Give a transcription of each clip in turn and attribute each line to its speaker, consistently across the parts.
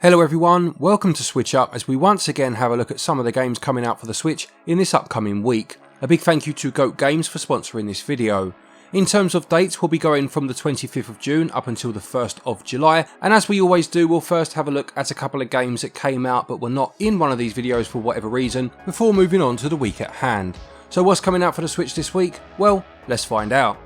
Speaker 1: Hello everyone, welcome to SwitchUp as we once again have a look at some of the games coming out for the Switch in this upcoming week. A big thank you to Goat Games for sponsoring this video. In terms of dates, we'll be going from the 25th of June up until the 1st of July, and as we always do, we'll first have a look at a couple of games that came out but were not in one of these videos for whatever reason, before moving on to the week at hand. So what's coming out for the Switch this week? Well, let's find out.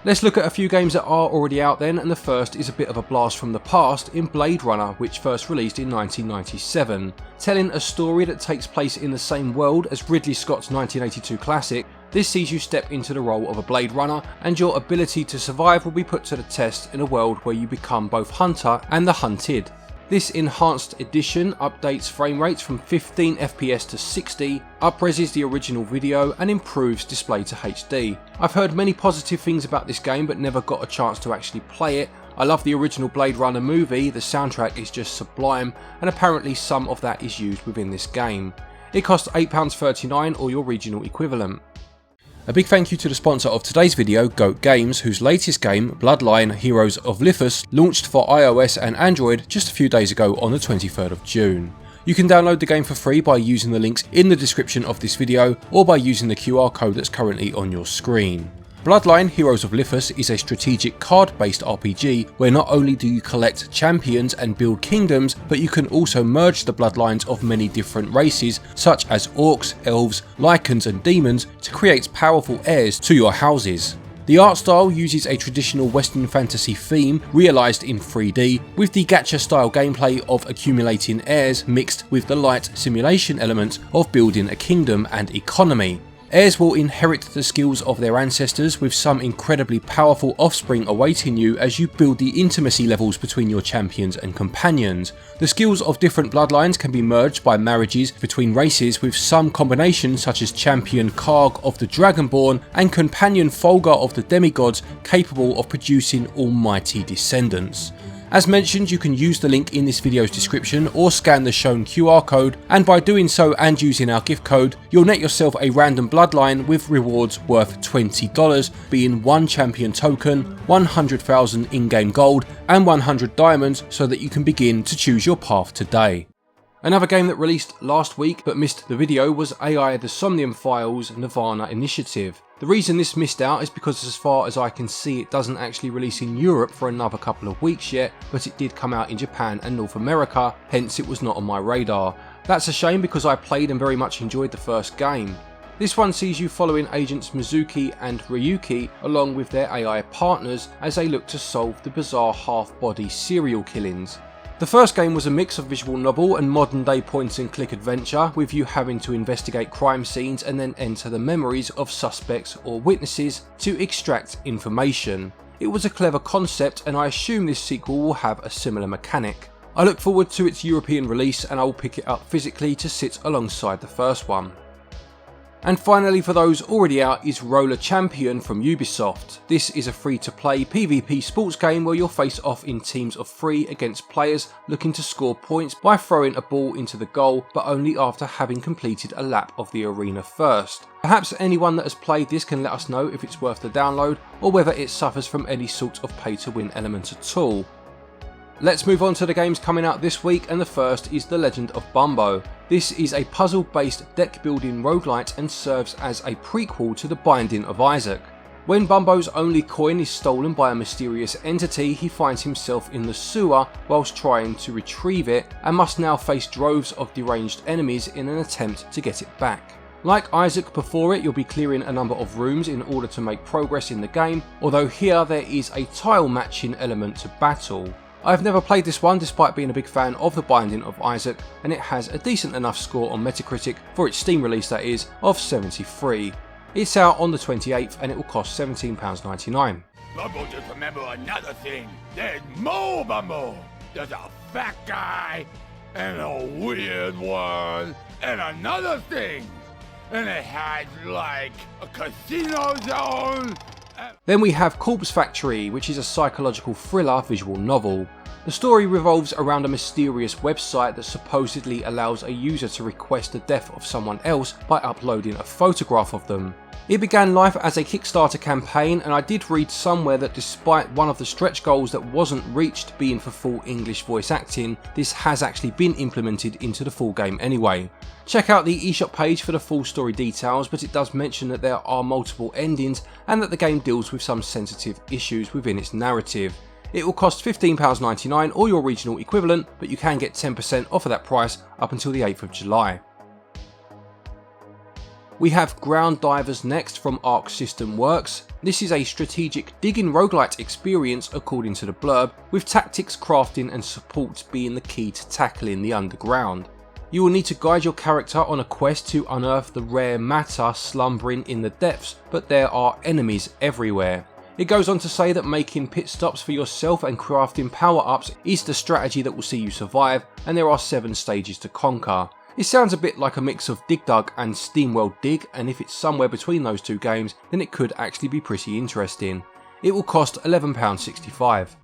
Speaker 1: Let's look at a few games that are already out then, and the first is a bit of a blast from the past in Blade Runner, which first released in 1997. Telling a story that takes place in the same world as Ridley Scott's 1982 classic, this sees you step into the role of a Blade Runner, and your ability to survive will be put to the test in a world where you become both hunter and the hunted. This enhanced edition updates frame rates from 15 FPS to 60, upreses the original video and improves display to HD. I've heard many positive things about this game but never got a chance to actually play it. I love the original Blade Runner movie, the soundtrack is just sublime, and apparently some of that is used within this game. It costs £8.39 or your regional equivalent. A big thank you to the sponsor of today's video, Goat Games, whose latest game, Bloodline Heroes of Lithas, launched for iOS and Android just a few days ago on the 23rd of June. You can download the game for free by using the links in the description of this video or by using the QR code that's currently on your screen. Bloodline Heroes of Lithas is a strategic card-based RPG where not only do you collect champions and build kingdoms, but you can also merge the bloodlines of many different races such as orcs, elves, lycans and demons to create powerful heirs to your houses. The art style uses a traditional Western fantasy theme realised in 3D, with the gacha style gameplay of accumulating heirs mixed with the light simulation elements of building a kingdom and economy. Heirs will inherit the skills of their ancestors, with some incredibly powerful offspring awaiting you as you build the intimacy levels between your champions and companions. The skills of different bloodlines can be merged by marriages between races, with some combinations such as champion Karg of the Dragonborn and companion Folgar of the demigods capable of producing almighty descendants. As mentioned, you can use the link in this video's description or scan the shown QR code, and by doing so and using our gift code, you'll net yourself a random bloodline with rewards worth $20, being 1 champion token, 100,000 in-game gold and 100 diamonds, so that you can begin to choose your path today. Another game that released last week but missed the video was AI the Somnium File's nirvanA initiative. The reason this missed out is because as far as I can see it doesn't actually release in Europe for another couple of weeks yet, but it did come out in Japan and North America, hence it was not on my radar. That's a shame because I played and very much enjoyed the first game. This one sees you following agents Mizuki and Ryuki along with their AI partners as they look to solve the bizarre half-body serial killings. The first game was a mix of visual novel and modern day point and click adventure, with you having to investigate crime scenes and then enter the memories of suspects or witnesses to extract information. It was a clever concept and I assume this sequel will have a similar mechanic. I look forward to its European release and I will pick it up physically to sit alongside the first one. And finally, for those already out, is Roller Champion from Ubisoft. This is a free-to-play PvP sports game where you'll face off in teams of 3 against players looking to score points by throwing a ball into the goal, but only after having completed a lap of the arena first. Perhaps anyone that has played this can let us know if it's worth the download or whether it suffers from any sort of pay-to-win element at all. Let's move on to the games coming out this week, and the first is The Legend of Bumbo. This is a puzzle-based deck-building roguelite and serves as a prequel to The Binding of Isaac. When Bumbo's only coin is stolen by a mysterious entity, he finds himself in the sewer whilst trying to retrieve it, and must now face droves of deranged enemies in an attempt to get it back. Like Isaac before it, you'll be clearing a number of rooms in order to make progress in the game, although here there is a tile matching element to battle. I've never played this one despite being a big fan of The Binding of Isaac, and it has a decent enough score on Metacritic, for its Steam release that is, of 73. It's out on the 28th and it will cost £17.99.
Speaker 2: Bumbo, just remember another thing. There's more Bumbo. There's a fat guy, and a weird one, and another thing. And it has like a casino zone.
Speaker 1: Then we have Corpse Factory, which is a psychological thriller visual novel. The story revolves around a mysterious website that supposedly allows a user to request the death of someone else by uploading a photograph of them. It began life as a Kickstarter campaign, and I did read somewhere that despite one of the stretch goals that wasn't reached being for full English voice acting, this has actually been implemented into the full game anyway. Check out the eShop page for the full story details, but it does mention that there are multiple endings and that the game deals with some sensitive issues within its narrative. It will cost £15.99 or your regional equivalent, but you can get 10% off of that price up until the 8th of July. We have Ground Divers next from Arc System Works. This is a strategic digging roguelite experience according to the blurb, with tactics, crafting and support being the key to tackling the underground. You will need to guide your character on a quest to unearth the rare matter slumbering in the depths, but there are enemies everywhere. It goes on to say that making pit stops for yourself and crafting power-ups is the strategy that will see you survive, and there are 7 stages to conquer. It sounds a bit like a mix of Dig Dug and SteamWorld Dig, and if it's somewhere between those two games, then it could actually be pretty interesting. It will cost £11.65.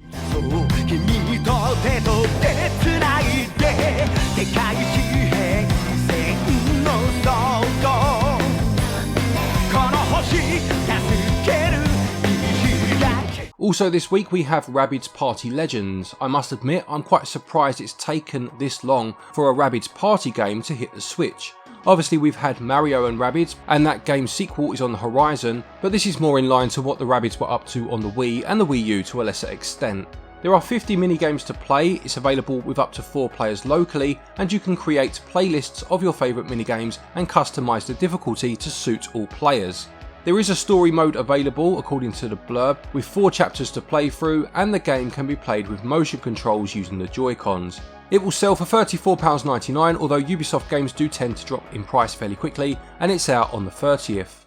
Speaker 1: Also this week we have Rabbids Party Legends. I must admit I'm quite surprised it's taken this long for a Rabbids party game to hit the Switch. Obviously we've had Mario and Rabbids, and that game's sequel is on the horizon, but this is more in line to what the Rabbids were up to on the Wii and the Wii U to a lesser extent. There are 50 minigames to play, it's available with up to 4 players locally, and you can create playlists of your favourite minigames and customise the difficulty to suit all players. There is a story mode available according to the blurb, with 4 chapters to play through, and the game can be played with motion controls using the joycons. It will sell for £34.99, although Ubisoft games do tend to drop in price fairly quickly, and it's out on the 30th.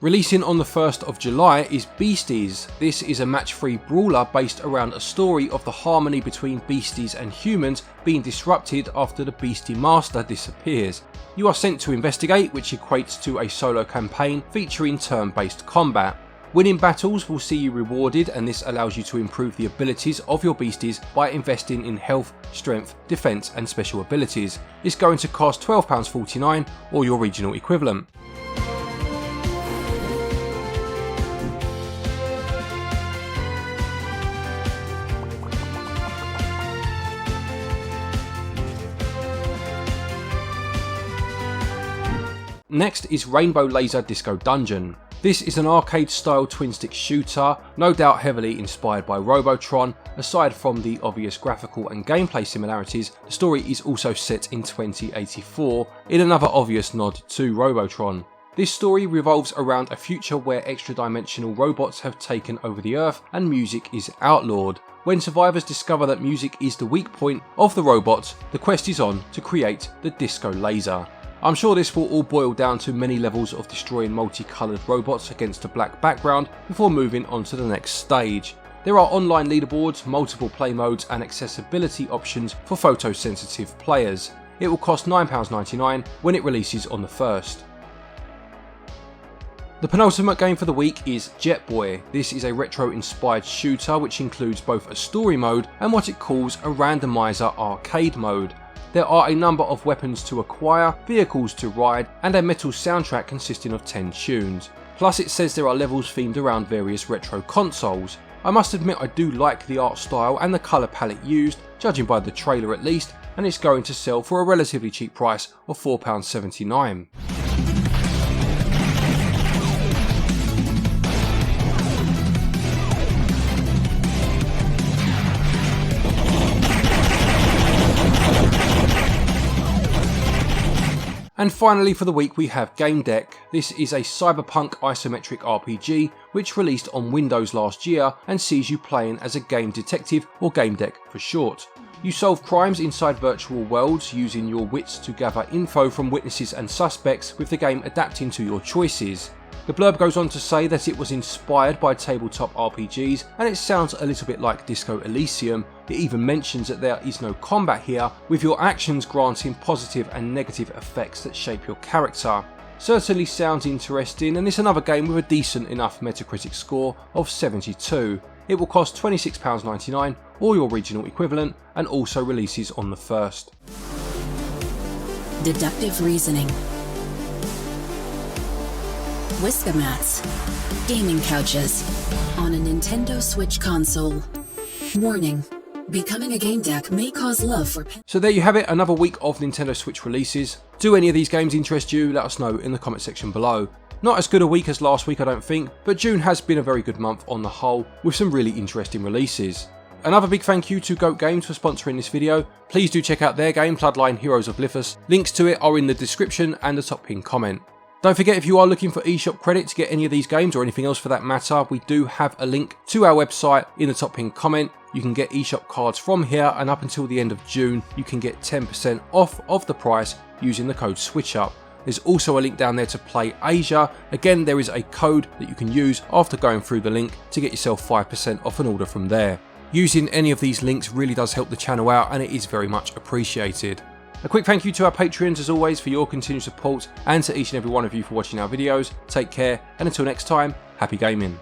Speaker 1: Releasing on the 1st of July is Beasties. This is a match-free brawler based around a story of the harmony between beasties and humans being disrupted after the Beastie Master disappears. You are sent to investigate, which equates to a solo campaign featuring turn-based combat. Winning battles will see you rewarded, and this allows you to improve the abilities of your beasties by investing in health, strength, defense and special abilities. It's going to cost £12.49 or your regional equivalent. Next is Rainbow Laser Disco Dungeon. This is an arcade style twin stick shooter, no doubt heavily inspired by Robotron. Aside from the obvious graphical and gameplay similarities, the story is also set in 2084, in another obvious nod to Robotron. This story revolves around a future where extra-dimensional robots have taken over the Earth and music is outlawed. When survivors discover that music is the weak point of the robots, the quest is on to create the Disco Laser. I'm sure this will all boil down to many levels of destroying multicoloured robots against a black background before moving on to the next stage. There are online leaderboards, multiple play modes and accessibility options for photosensitive players. It will cost £9.99 when it releases on the 1st. The penultimate game for the week is JETBOY. This is a retro-inspired shooter which includes both a story mode and what it calls a randomizer arcade mode. There are a number of weapons to acquire, vehicles to ride, and a metal soundtrack consisting of 10 tunes. Plus it says there are levels themed around various retro consoles. I must admit I do like the art style and the colour palette used, judging by the trailer at least, and it's going to sell for a relatively cheap price of £4.79. And finally for the week we have Gamedec. This is a cyberpunk isometric RPG which released on Windows last year and sees you playing as a game detective, or Gamedec for short. You solve crimes inside virtual worlds using your wits to gather info from witnesses and suspects, with the game adapting to your choices. The blurb goes on to say that it was inspired by tabletop RPGs and it sounds a little bit like Disco Elysium. It even mentions that there is no combat here, with your actions granting positive and negative effects that shape your character. certainly sounds interesting, and it's another game with a decent enough Metacritic score of 72. It will cost £26.99 or your regional equivalent, and also releases on the 1st.
Speaker 3: Deductive reasoning. Whisker mats. Gaming couches. On a Nintendo Switch console. Warning. Becoming a Gamedec may cause love for pets.
Speaker 1: So there you have it, another week of Nintendo Switch releases. Do any of these games interest you? Let us know in the comment section below. Not as good a week as last week, I don't think, but June has been a very good month on the whole, with some really interesting releases. Another big thank you to Goat Games for sponsoring this video. Please do check out their game, Bloodline Heroes of Lithas. Links to it are in the description and the top pinned comment. Don't forget, if you are looking for eShop credit to get any of these games or anything else for that matter, we do have a link to our website in the top pinned comment. You can get eShop cards from here, and up until the end of June, you can get 10% off of the price using the code SwitchUp. There's also a link down there to Play Asia. Again, there is a code that you can use after going through the link to get yourself 5% off an order from there. Using any of these links really does help the channel out, and it is very much appreciated. A quick thank you to our Patreons as always for your continued support, and to each and every one of you for watching our videos. Take care, and until next time, happy gaming.